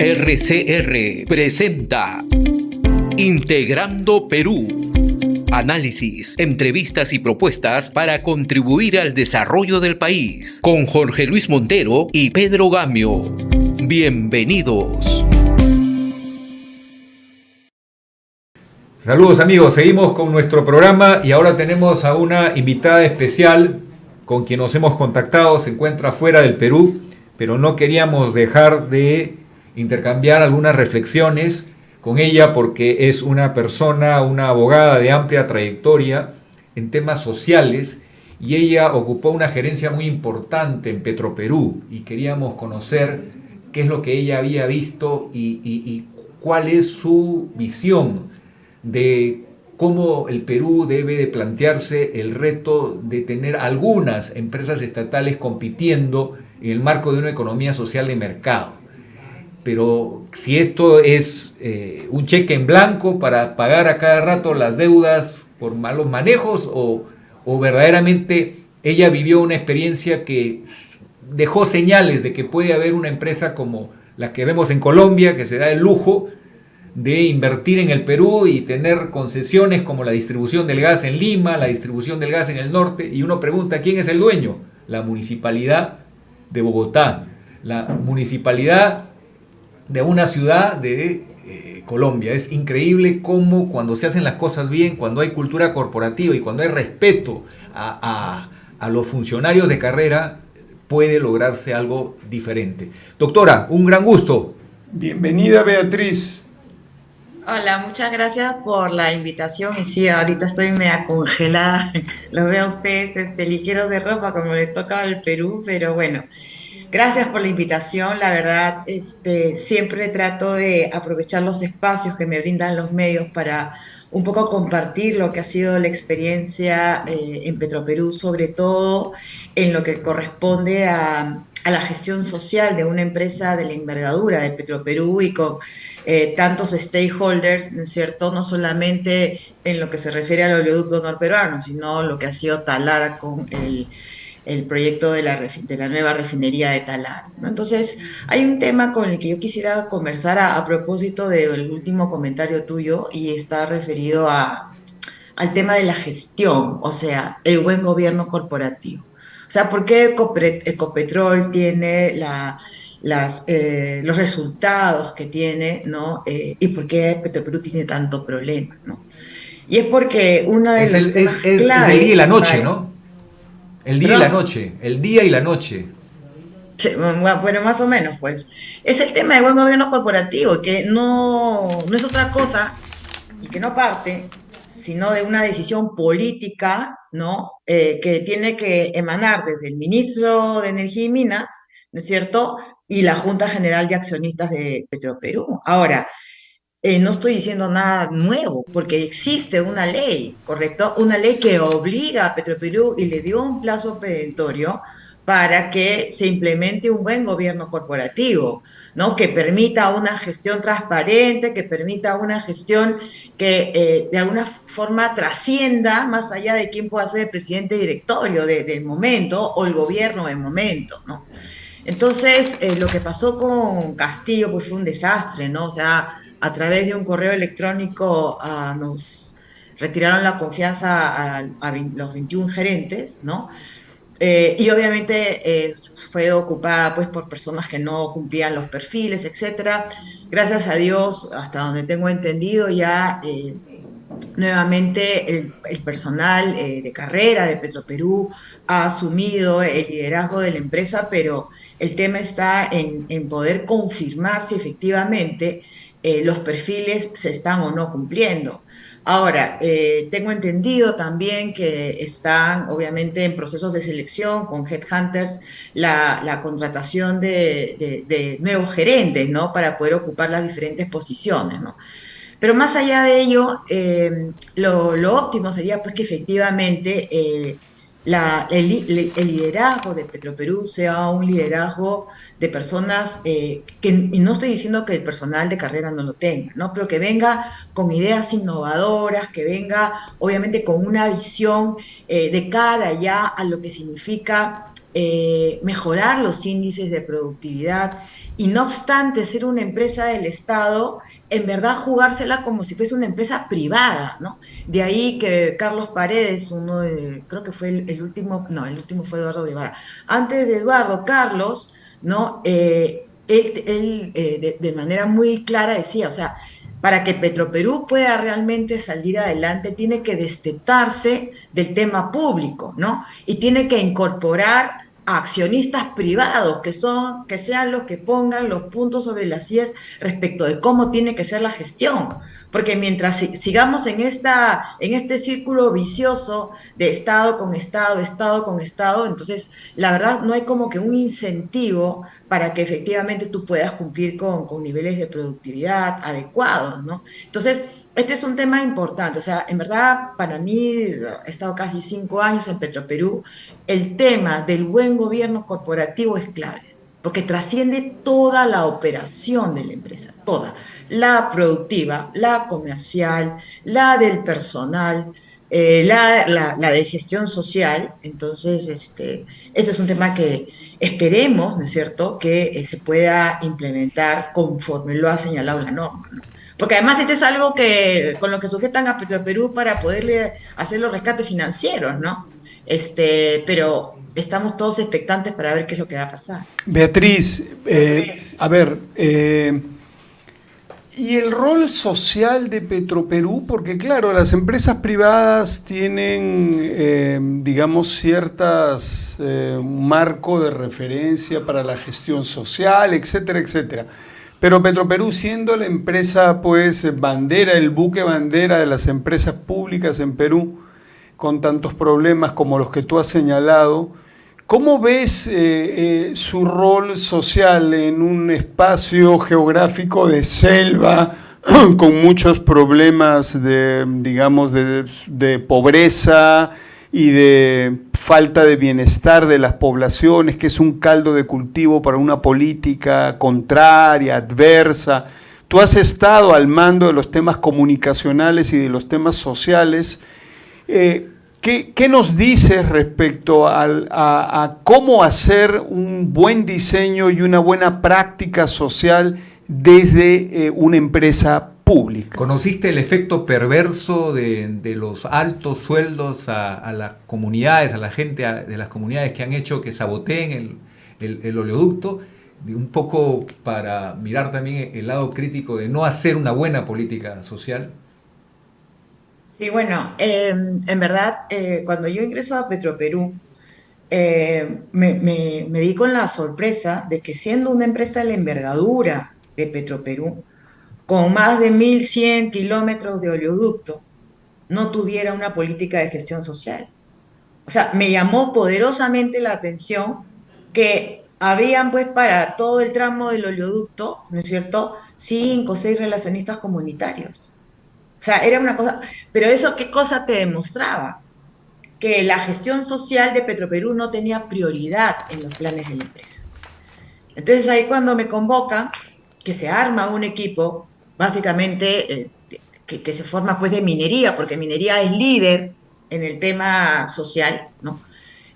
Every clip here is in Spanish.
RCR presenta Integrando Perú. Análisis, entrevistas y propuestas para contribuir al desarrollo del país. Con Jorge Luis Montero y Pedro Gamio. Bienvenidos. Saludos amigos, seguimos con nuestro programa y ahora tenemos a una invitada especial con quien nos hemos contactado. Se encuentra fuera del Perú, pero no queríamos dejar de intercambiar algunas reflexiones con ella porque es una persona, una abogada de amplia trayectoria en temas sociales y ella ocupó una gerencia muy importante en Petroperú y queríamos conocer qué es lo que ella había visto y cuál es su visión de cómo el Perú debe de plantearse el reto de tener algunas empresas estatales compitiendo en el marco de una economía social de mercado. Pero si esto es un cheque en blanco para pagar a cada rato las deudas por malos manejos o verdaderamente ella vivió una experiencia que dejó señales de que puede haber una empresa como la que vemos en Colombia, que se da el lujo de invertir en el Perú y tener concesiones como la distribución del gas en Lima, la distribución del gas en el norte, y uno pregunta ¿quién es el dueño? La municipalidad de Bogotá, la municipalidad de una ciudad de Colombia. Es increíble cómo cuando se hacen las cosas bien, cuando hay cultura corporativa y cuando hay respeto a los funcionarios de carrera, puede lograrse algo diferente. Doctora, un gran gusto. Bienvenida, Beatriz. Hola, muchas gracias por la invitación. Y sí, ahorita estoy media congelada. Los veo a ustedes ligeros de ropa como les toca al Perú, pero bueno, gracias por la invitación. La verdad, siempre trato de aprovechar los espacios que me brindan los medios para un poco compartir lo que ha sido la experiencia en Petroperú, sobre todo en lo que corresponde a la gestión social de una empresa de la envergadura de Petroperú y con tantos stakeholders, ¿no es cierto? No solamente en lo que se refiere al oleoducto norperuano, sino lo que ha sido Talara con el proyecto de la nueva refinería de Talara, ¿no? Entonces, hay un tema con el que yo quisiera conversar a propósito del último comentario tuyo y está referido al tema de la gestión, o sea, el buen gobierno corporativo. O sea, ¿por qué Ecopetrol tiene los resultados que tiene, ¿no? Y por qué Petroperú tiene tanto problema, ¿no? Y es porque uno de los temas claves... Es el día y la noche, ¿no? El día ¿Perdón? y la noche, el día y la noche. Sí, bueno, más o menos, pues. Es el tema del buen gobierno corporativo, que no es otra cosa y que no parte, sino de una decisión política, ¿no? Que tiene que emanar desde el ministro de Energía y Minas, ¿no es cierto? Y la Junta General de Accionistas de Petroperú. Ahora, no estoy diciendo nada nuevo, porque existe una ley, ¿correcto? Una ley que obliga a Petroperú y le dio un plazo perentorio para que se implemente un buen gobierno corporativo, ¿no? Que permita una gestión transparente, que permita una gestión que de alguna forma trascienda más allá de quién pueda ser el presidente directorio del momento o el gobierno del momento, ¿no? Entonces, lo que pasó con Castillo pues fue un desastre, ¿no? O sea, a través de un correo electrónico nos retiraron la confianza los 21 gerentes, ¿no? Y obviamente fue ocupada pues por personas que no cumplían los perfiles, etcétera. Gracias a Dios, hasta donde tengo entendido, ya nuevamente el personal de carrera de Petroperú ha asumido el liderazgo de la empresa, pero el tema está en poder confirmar si efectivamente los perfiles se están o no cumpliendo. Ahora, tengo entendido también que están obviamente en procesos de selección con headhunters la contratación de nuevos gerentes, ¿no? Para poder ocupar las diferentes posiciones, ¿no? Pero más allá de ello, lo óptimo sería pues que efectivamente el liderazgo de Petroperú sea un liderazgo de personas y no estoy diciendo que el personal de carrera no lo tenga, ¿no? Pero que venga con ideas innovadoras, que venga obviamente con una visión de cara ya a lo que significa mejorar los índices de productividad y no obstante ser una empresa del Estado, en verdad jugársela como si fuese una empresa privada, ¿no? De ahí que Carlos Paredes, creo que fue el último, no, el último fue Eduardo de Ibarra. Antes de Eduardo, Carlos, ¿no? De manera muy clara decía, o sea, para que Petroperú pueda realmente salir adelante, tiene que destetarse del tema público, ¿no? Y tiene que incorporar a accionistas privados, que sean los que pongan los puntos sobre las IES respecto de cómo tiene que ser la gestión. Porque mientras sigamos en este círculo vicioso de Estado con Estado, Estado con Estado, entonces la verdad no hay como que un incentivo para que efectivamente tú puedas cumplir con niveles de productividad adecuados, ¿no? Entonces, este es un tema importante, o sea, en verdad para mí, he estado casi 5 años en Petroperú, el tema del buen gobierno corporativo es clave, porque trasciende toda la operación de la empresa, toda, la productiva, la comercial, la del personal, la de gestión social. Entonces, ese es un tema que esperemos, ¿no es cierto?, que se pueda implementar conforme lo ha señalado la norma, ¿no? Porque además este es algo que con lo que sujetan a Petroperú para poderle hacer los rescates financieros, ¿no? Pero estamos todos expectantes para ver qué es lo que va a pasar. Beatriz, a ver, ¿y el rol social de Petroperú? Porque claro, las empresas privadas tienen, digamos, un marco de referencia para la gestión social, etcétera, etcétera. Pero Petroperú, siendo la empresa, pues, bandera, el buque bandera de las empresas públicas en Perú, con tantos problemas como los que tú has señalado, ¿cómo ves su rol social en un espacio geográfico de selva, con muchos problemas de pobreza y de falta de bienestar de las poblaciones, que es un caldo de cultivo para una política contraria, adversa? Tú has estado al mando de los temas comunicacionales y de los temas sociales. ¿Qué nos dices respecto a cómo hacer un buen diseño y una buena práctica social desde una empresa pública? ¿Conociste el efecto perverso de los altos sueldos a las comunidades, a la gente de las comunidades que han hecho que saboteen el oleoducto? Un poco para mirar también el lado crítico de no hacer una buena política social. Sí, bueno, en verdad, cuando yo ingreso a Petroperú, me di con la sorpresa de que siendo una empresa de la envergadura de Petroperú, con más de 1.100 kilómetros de oleoducto, no tuviera una política de gestión social. O sea, me llamó poderosamente la atención que habían pues para todo el tramo del oleoducto, ¿no es cierto?, 5 o 6 relacionistas comunitarios. O sea, era una cosa, pero eso ¿qué cosa te demostraba? Que la gestión social de Petroperú no tenía prioridad en los planes de la empresa. Entonces ahí cuando me convocan, que se arma un equipo, básicamente que se forma pues de minería, porque minería es líder en el tema social, ¿no?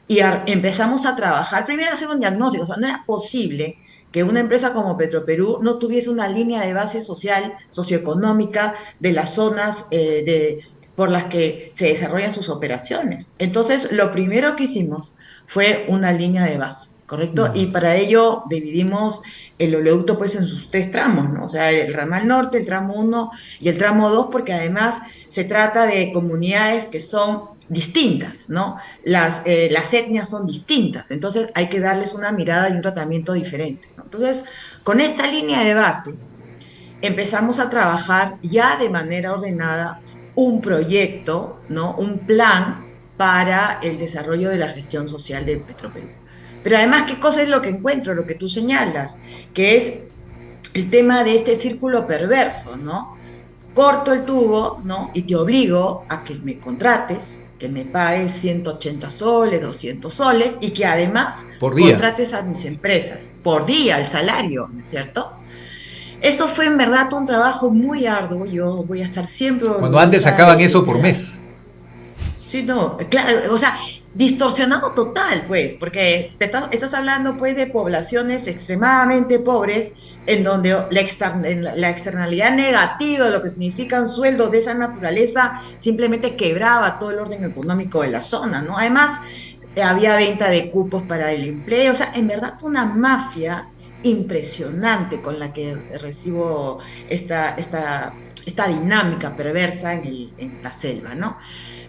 Y empezamos a trabajar, primero a hacer un diagnóstico, o sea, no era posible que una empresa como Petroperú no tuviese una línea de base social, socioeconómica de las zonas por las que se desarrollan sus operaciones. Entonces, lo primero que hicimos fue una línea de base, ¿correcto? Y para ello dividimos el oleoducto pues en sus 3 tramos, ¿no? O sea, el ramal norte, el tramo 1 y el tramo 2, porque además se trata de comunidades que son distintas, ¿no? Las etnias son distintas, entonces hay que darles una mirada y un tratamiento diferente, ¿no? Entonces, con esta línea de base, empezamos a trabajar ya de manera ordenada un proyecto, ¿no? Un plan para el desarrollo de la gestión social de Petroperú. Pero además, ¿qué cosa es lo que encuentro? Lo que tú señalas, que es el tema de este círculo perverso, ¿no? Corto el tubo, ¿no? Y te obligo a que me contrates, que me pagues 180 soles, 200 soles, y que además Por día. contrates a mis empresas, por día, el salario, ¿no es cierto? Eso fue en verdad un trabajo muy arduo, yo voy a estar siempre Cuando antes sacaban eso por mes. Sí, no, claro, o sea, distorsionado total, pues, porque estás hablando, pues, de poblaciones extremadamente pobres, en donde la externalidad negativa de lo que significa un sueldo de esa naturaleza simplemente quebraba todo el orden económico de la zona, ¿no? Además, había venta de cupos para el empleo, o sea, en verdad una mafia impresionante con la que recibo esta dinámica perversa en la selva, ¿no?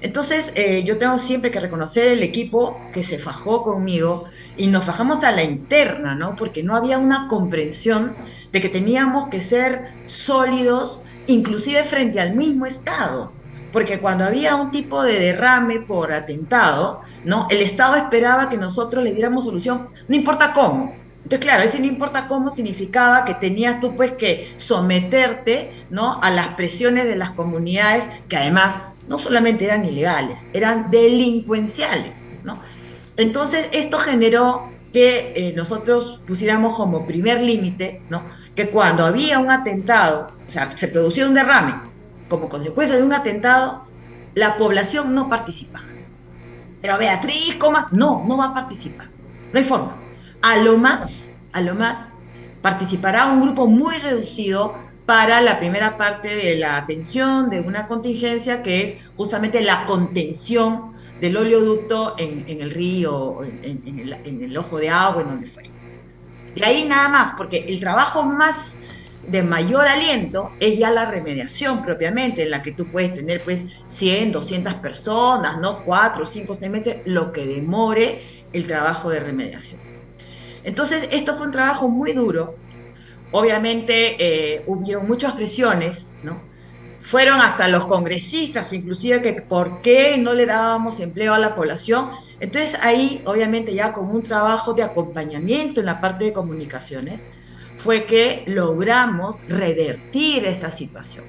Entonces, yo tengo siempre que reconocer el equipo que se fajó conmigo y nos fajamos a la interna, ¿no? Porque no había una comprensión de que teníamos que ser sólidos, inclusive frente al mismo Estado. Porque cuando había un tipo de derrame por atentado, ¿no? El Estado esperaba que nosotros le diéramos solución, no importa cómo. Entonces, claro, ese no importa cómo significaba que tenías tú pues que someterte, ¿no? A las presiones de las comunidades que además no solamente eran ilegales, eran delincuenciales, ¿no? Entonces, esto generó que nosotros pusiéramos como primer límite, ¿no? Que cuando había un atentado, o sea, se producía un derrame como consecuencia de un atentado, la población no participaba. Pero Beatriz, ¿cómo? No, no va a participar. No hay forma. A lo más, participará un grupo muy reducido para la primera parte de la atención de una contingencia que es justamente la contención del oleoducto en el río, en el ojo de agua, en donde fuera. De ahí nada más, porque el trabajo más de mayor aliento es ya la remediación propiamente, en la que tú puedes tener pues 100, 200 personas, ¿no? 4, 5, 6 meses, lo que demore el trabajo de remediación. Entonces, esto fue un trabajo muy duro. Obviamente, hubieron muchas presiones, ¿no? Fueron hasta los congresistas, inclusive, que por qué no le dábamos empleo a la población. Entonces, ahí, obviamente, ya con un trabajo de acompañamiento en la parte de comunicaciones, fue que logramos revertir esta situación.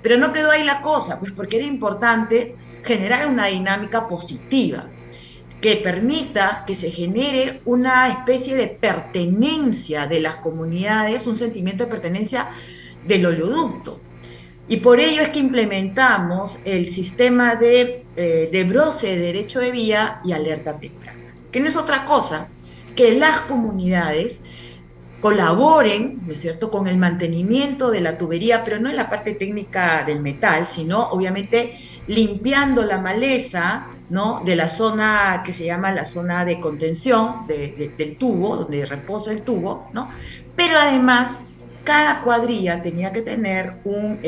Pero no quedó ahí la cosa, pues porque era importante generar una dinámica positiva que permita que se genere una especie de pertenencia de las comunidades, un sentimiento de pertenencia del oleoducto. Y por ello es que implementamos el sistema de broce de derecho de vía y alerta temprana, que no es otra cosa que las comunidades colaboren, ¿no es cierto?, con el mantenimiento de la tubería, pero no en la parte técnica del metal, sino obviamente limpiando la maleza, ¿no?, de la zona que se llama la zona de contención del tubo, donde reposa el tubo, ¿no? Pero además, cada cuadrilla tenía que tener un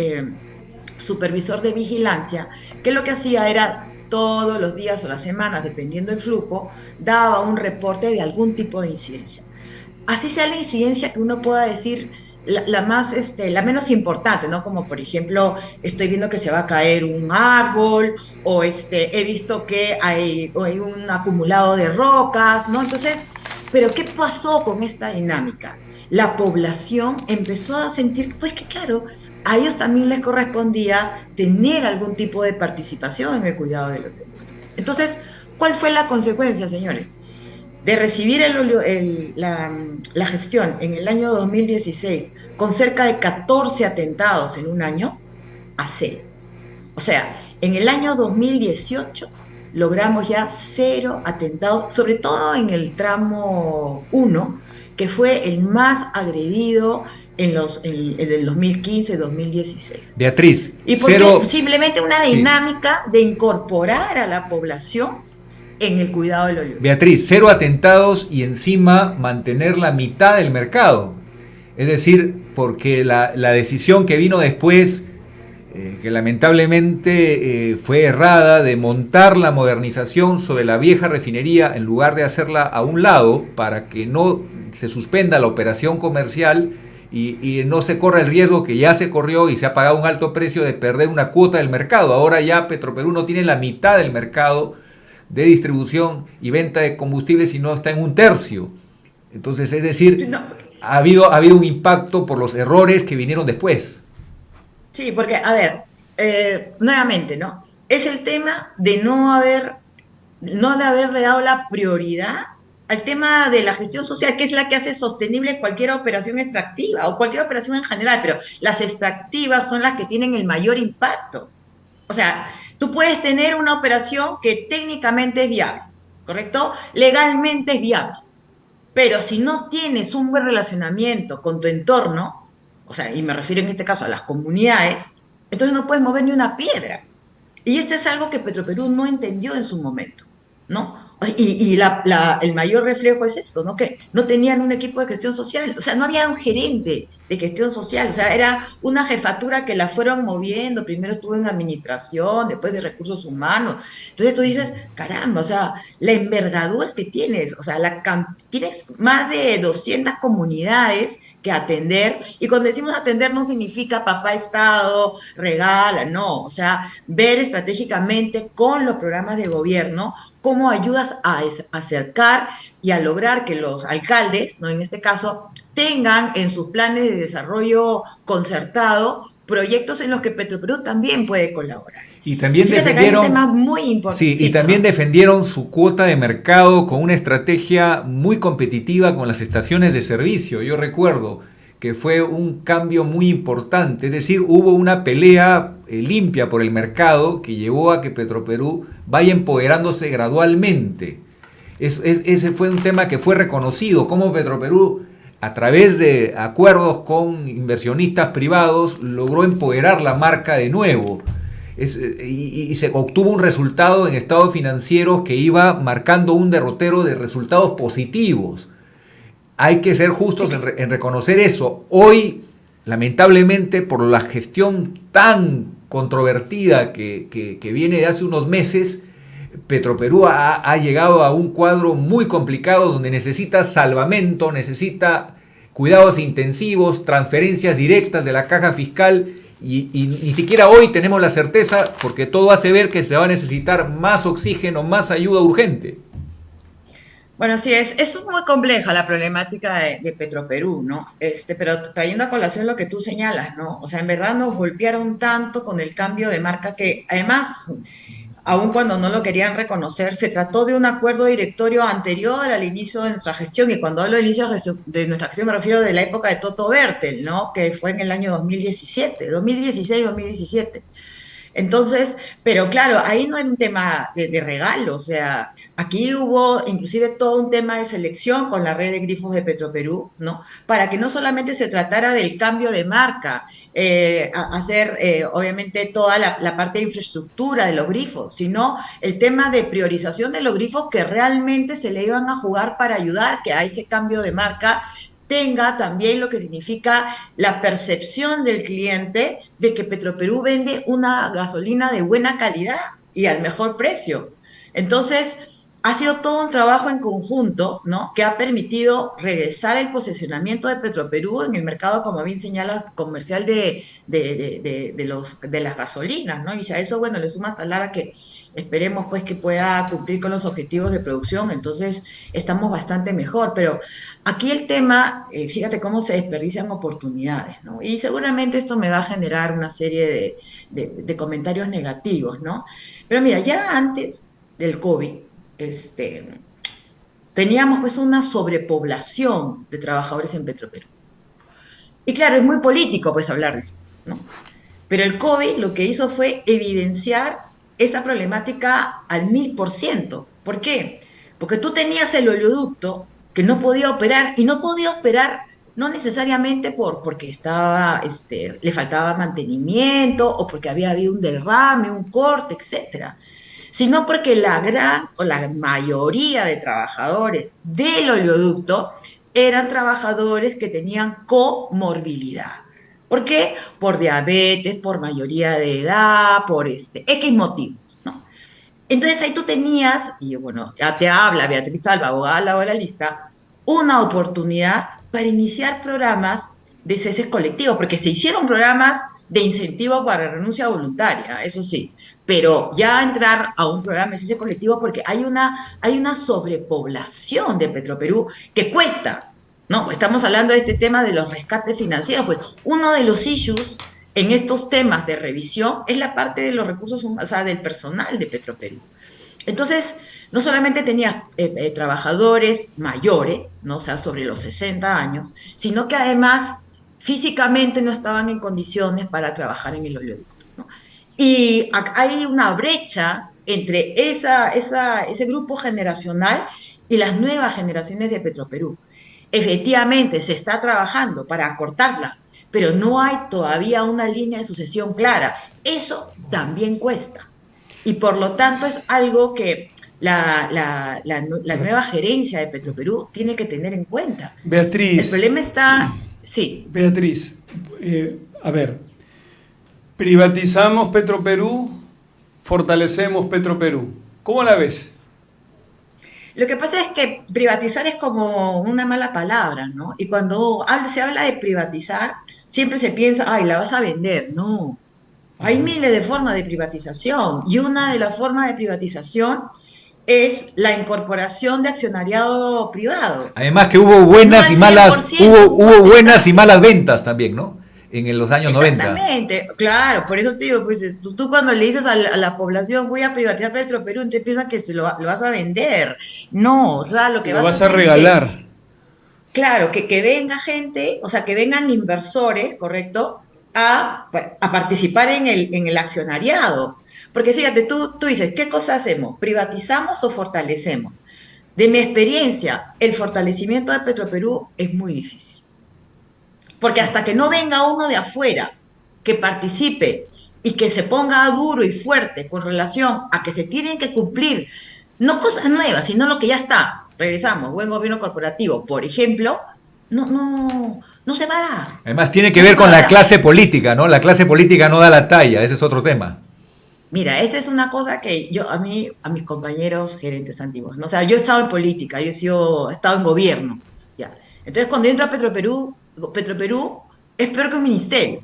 supervisor de vigilancia, que lo que hacía era todos los días o las semanas, dependiendo del flujo, daba un reporte de algún tipo de incidencia. Así sea la incidencia que uno pueda decir la menos importante, ¿no? Como por ejemplo, estoy viendo que se va a caer un árbol, o he visto que hay un acumulado de rocas, ¿no? Entonces, ¿pero qué pasó con esta dinámica? La población empezó a sentir, pues que claro, a ellos también les correspondía tener algún tipo de participación en el cuidado de los productos. Entonces, ¿cuál fue la consecuencia, señores? De recibir la gestión en el año 2016 con cerca de 14 atentados en un año, a cero. O sea, en el año 2018 logramos ya cero atentados, sobre todo en el tramo 1, que fue el más agredido en el 2015-2016. Beatriz, ¿Y por cero, qué? Simplemente una sí. dinámica de incorporar a la población en el cuidado del oleoducto. Beatriz, cero atentados y encima mantener la mitad del mercado. Es decir, porque la decisión que vino después, que lamentablemente fue errada, de montar la modernización sobre la vieja refinería en lugar de hacerla a un lado para que no se suspenda la operación comercial y no se corra el riesgo que ya se corrió y se ha pagado un alto precio de perder una cuota del mercado. Ahora ya Petroperú no tiene la mitad del mercado de distribución y venta de combustibles, sino está en un tercio. Entonces, es decir, No, ha habido un impacto por los errores que vinieron después. sí, porque, a ver, nuevamente, ¿no? Es el tema de no de haberle dado la prioridad al tema de la gestión social, que es la que hace sostenible cualquier operación extractiva o cualquier operación en general, pero las extractivas son las que tienen el mayor impacto. O sea, tú puedes tener una operación que técnicamente es viable, ¿correcto? Legalmente es viable. Pero si no tienes un buen relacionamiento con tu entorno, o sea, y me refiero en este caso a las comunidades, entonces no puedes mover ni una piedra. Y esto es algo que Petroperú no entendió en su momento, ¿no? El mayor reflejo es esto, ¿no? Que no tenían un equipo de gestión social, o sea, no había un gerente de gestión social, o sea, era una jefatura que la fueron moviendo, primero estuvo en administración, después de recursos humanos. Entonces tú dices, caramba, o sea, la envergadura que tienes, o sea, tienes más de 200 comunidades que atender, y cuando decimos atender no significa papá Estado, regala, no, o sea, ver estratégicamente con los programas de gobierno cómo ayudas a acercar y a lograr que los alcaldes, ¿no? En este caso, tengan en sus planes de desarrollo concertado proyectos en los que Petroperú también puede colaborar. Y Y también fíjate que hay un tema defendieron, muy importante. sí, y Sí, también perdón. defendieron su cuota de mercado con una estrategia muy competitiva con las estaciones de servicio. Yo recuerdo que fue un cambio muy importante, es decir, hubo una pelea limpia por el mercado que llevó a que Petroperú vaya empoderándose gradualmente. Ese fue un tema que fue reconocido, como Petroperú, a través de acuerdos con inversionistas privados, logró empoderar la marca de nuevo. Y se obtuvo un resultado en estados financieros que iba marcando un derrotero de resultados positivos. Hay que ser justos Sí, en reconocer eso. Hoy, lamentablemente, por la gestión tan controvertida que viene de hace unos meses, Petroperú ha llegado a un cuadro muy complicado donde necesita salvamento, necesita cuidados intensivos, transferencias directas de la caja fiscal y ni siquiera hoy tenemos la certeza porque todo hace ver que se va a necesitar más oxígeno, más ayuda urgente. bueno, sí, es muy compleja la problemática de Petroperú, ¿no? Pero trayendo a colación lo que tú señalas, ¿no? O sea, en verdad nos golpearon tanto con el cambio de marca que, además, aun cuando no lo querían reconocer, se trató de un acuerdo directorio anterior al inicio de nuestra gestión, y cuando hablo de inicio de nuestra gestión me refiero de la época de Toto Bertel, ¿no? Que fue en el año 2017, 2016-2017. Entonces, pero claro, ahí no es un tema de regalo, o sea, aquí hubo inclusive todo un tema de selección con la red de grifos de Petroperú, ¿no? Para que no solamente se tratara del cambio de marca, hacer obviamente toda la parte de infraestructura de los grifos, sino el tema de priorización de los grifos que realmente se le iban a jugar para ayudar que a ese cambio de marca tenga también lo que significa la percepción del cliente de que Petroperú vende una gasolina de buena calidad y al mejor precio. Entonces, ha sido todo un trabajo en conjunto, ¿no? Que ha permitido regresar el posicionamiento de Petroperú en el mercado, como bien señalas, comercial de las gasolinas, ¿no? Y si a eso, bueno, le sumas Talara que esperemos pues que pueda cumplir con los objetivos de producción, entonces estamos bastante mejor, pero aquí el tema, fíjate cómo se desperdician oportunidades, ¿no? Y seguramente esto me va a generar una serie de comentarios negativos, ¿no? Pero mira, ya antes del COVID, este, teníamos pues una sobrepoblación de trabajadores en Petroperú. Y claro, es muy político pues hablar de esto, ¿no? Pero el COVID lo que hizo fue evidenciar esa problemática al 1000%. ¿Por qué? Porque tú tenías el oleoducto que no podía operar, y no podía operar no necesariamente porque le faltaba mantenimiento o porque había habido un derrame, un corte, etcétera, sino porque la gran o la mayoría de trabajadores del oleoducto eran trabajadores que tenían comorbilidad. ¿Por qué? Por diabetes, por mayoría de edad, por X motivos, ¿no? Entonces ahí tú tenías, y bueno, ya te habla Beatriz Alba, abogada laboralista, una oportunidad para iniciar programas de ceses colectivos, porque se hicieron programas de incentivo para renuncia voluntaria, eso sí, pero ya entrar a un programa de cese colectivo porque hay una sobrepoblación de Petroperú que cuesta, ¿no? Estamos hablando de este tema de los rescates financieros, pues uno de los issues en estos temas de revisión es la parte de los recursos humanos, o sea, del personal de Petroperú. Entonces, no solamente tenías trabajadores mayores, ¿no? O sea, sobre los 60 años, sino que además físicamente no estaban en condiciones para trabajar en el oleoducto, ¿no? Y hay una brecha entre ese grupo generacional y las nuevas generaciones de Petroperú. Efectivamente, se está trabajando para acortarla, pero no hay todavía una línea de sucesión clara. Eso también cuesta. Y por lo tanto es algo que la nueva gerencia de Petroperú tiene que tener en cuenta. El Beatriz, problema está, sí, Beatriz, a ver, privatizamos Petroperú, fortalecemos Petroperú. ¿Cómo la ves? lo que pasa es que privatizar es como una mala palabra, ¿no? Y cuando se habla de privatizar, siempre se piensa, ay, la vas a vender. No, hay miles de formas de privatización y una de las formas de privatización es la incorporación de accionariado privado. Además que hubo No buenas al y malas, 100%, un hubo buenas y porcentaje. malas ventas también, ¿no? En los años 90. Exactamente, claro, por eso te digo, pues, tú cuando le dices a la población voy a privatizar Petroperú, te piensas que lo vas a vender. No, o sea, lo Que que lo vas a vas a hacer es que, regalar. claro, que venga gente, o sea, que vengan inversores, ¿correcto? A participar en el accionariado. Porque fíjate, tú dices, ¿qué cosa hacemos? ¿Privatizamos o fortalecemos? De mi experiencia, el fortalecimiento de Petroperú es muy difícil. Porque hasta que no venga uno de afuera que participe y que se ponga duro y fuerte con relación a que se tienen que cumplir, no cosas nuevas, sino lo que ya está. Regresamos, buen gobierno corporativo, por ejemplo, no se va a dar. Además tiene que No se ver va con a la dar. clase política, ¿no? La clase política no da la talla, ese es otro tema. Mira, esa es una cosa que a mis compañeros gerentes antiguos, ¿no? O sea, yo he estado en política, he estado en gobierno, ya. Entonces, cuando yo entro a Petroperú es peor que un ministerio.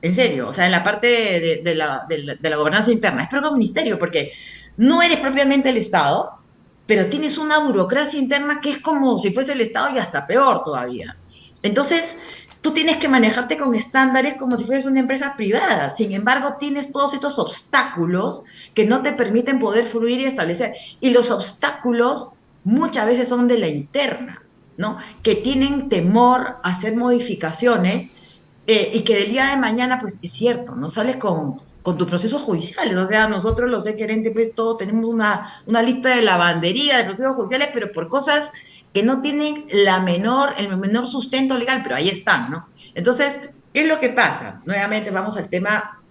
En serio, o sea, en la parte de la gobernanza interna, es propio ministerio, porque no eres propiamente el Estado, pero tienes una burocracia interna que es como si fuese el Estado y hasta peor todavía. Entonces, tú tienes que manejarte con estándares como si fueses una empresa privada. Sin embargo, tienes todos estos obstáculos que no te permiten poder fluir y establecer. Y los obstáculos muchas veces son de la interna, ¿no? Que tienen temor a hacer modificaciones y que del día de mañana, pues es cierto, no sales con tus procesos judiciales. O sea, nosotros los gerentes, pues todos tenemos una lista de lavandería de procesos judiciales, pero por cosas que no tienen el menor sustento legal, pero ahí están, ¿no? Entonces, ¿qué es lo que pasa? Nuevamente vamos al tema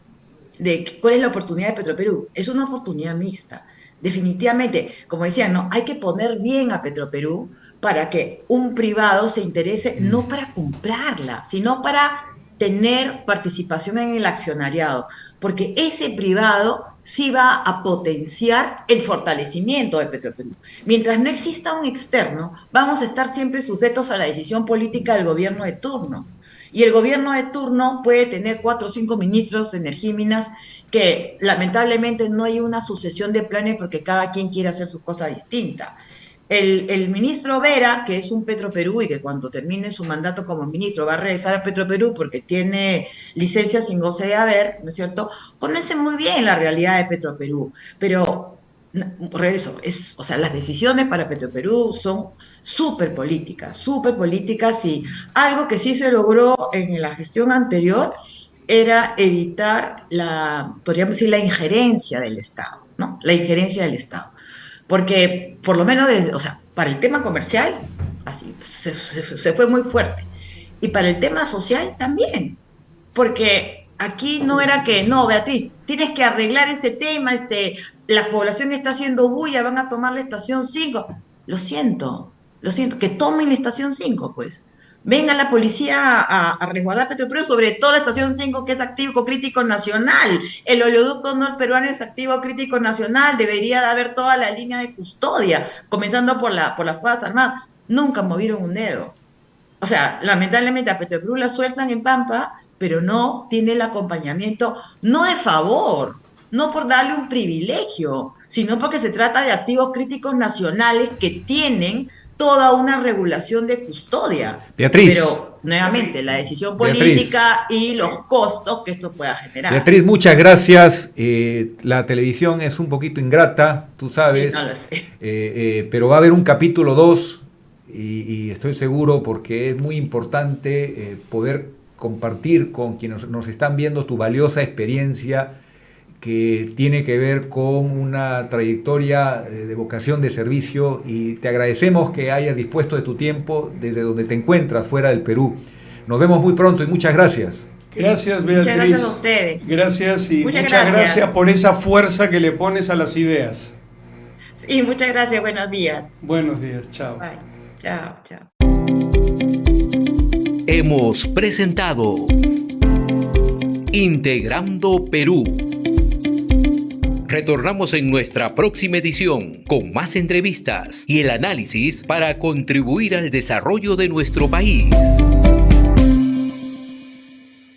de cuál es la oportunidad de Petroperú. Es una oportunidad mixta. Definitivamente, como decía, no, hay que poner bien a Petroperú para que un privado se interese no para comprarla, sino para tener participación en el accionariado, porque ese privado sí va a potenciar el fortalecimiento de Petroperú. Mientras no exista un externo, vamos a estar siempre sujetos a la decisión política del gobierno de turno. Y el gobierno de turno puede tener 4 o 5 ministros de energía y minas que lamentablemente no hay una sucesión de planes porque cada quien quiere hacer sus cosas distintas. El ministro Vera, que es un Petroperú y que cuando termine su mandato como ministro va a regresar a Petroperú porque tiene licencia sin goce de haber, ¿no es cierto? Conoce muy bien la realidad de Petroperú, pero regreso, o sea, las decisiones para Petroperú son súper políticas y algo que sí se logró en la gestión anterior era evitar podríamos decir, la injerencia del Estado, ¿no? La injerencia del Estado. Porque, por lo menos, o sea, para el tema comercial, así, se fue muy fuerte. Y para el tema social también. Porque aquí no era que, no, Beatriz, tienes que arreglar ese tema, la población está haciendo bulla, van a tomar la estación 5. Lo siento, que tomen la estación 5 pues. Venga la policía a resguardar Petroperú, sobre todo la estación 5 que es activo crítico nacional. El oleoducto norperuano es activo crítico nacional, debería de haber toda la línea de custodia, comenzando por las Fuerzas Armadas. Nunca movieron un dedo. O sea, lamentablemente a Petroperú la sueltan en Pampa, pero no tiene el acompañamiento, no de favor, no por darle un privilegio, sino porque se trata de activos críticos nacionales que tienen toda una regulación de custodia. Beatriz, Pero, nuevamente, la decisión Beatriz, política y los costos que esto pueda generar. Beatriz, muchas gracias. La televisión es un poquito ingrata, tú Sí, sabes, no lo sé. pero va a haber un capítulo 2 y estoy seguro porque es muy importante poder compartir con quienes nos están viendo tu valiosa experiencia que tiene que ver con una trayectoria de vocación de servicio, y te agradecemos que hayas dispuesto de tu tiempo desde donde te encuentras fuera del Perú. Nos vemos muy pronto y muchas gracias. Gracias, Beatriz. Muchas gracias a ustedes. Gracias y Muchas muchas gracias. gracias por esa fuerza que le pones a las ideas. Sí, muchas gracias. Buenos días. Buenos días, chao. Bye. Chao, chao. Hemos presentado Integrando Perú. Retornamos en nuestra próxima edición con más entrevistas y el análisis para contribuir al desarrollo de nuestro país.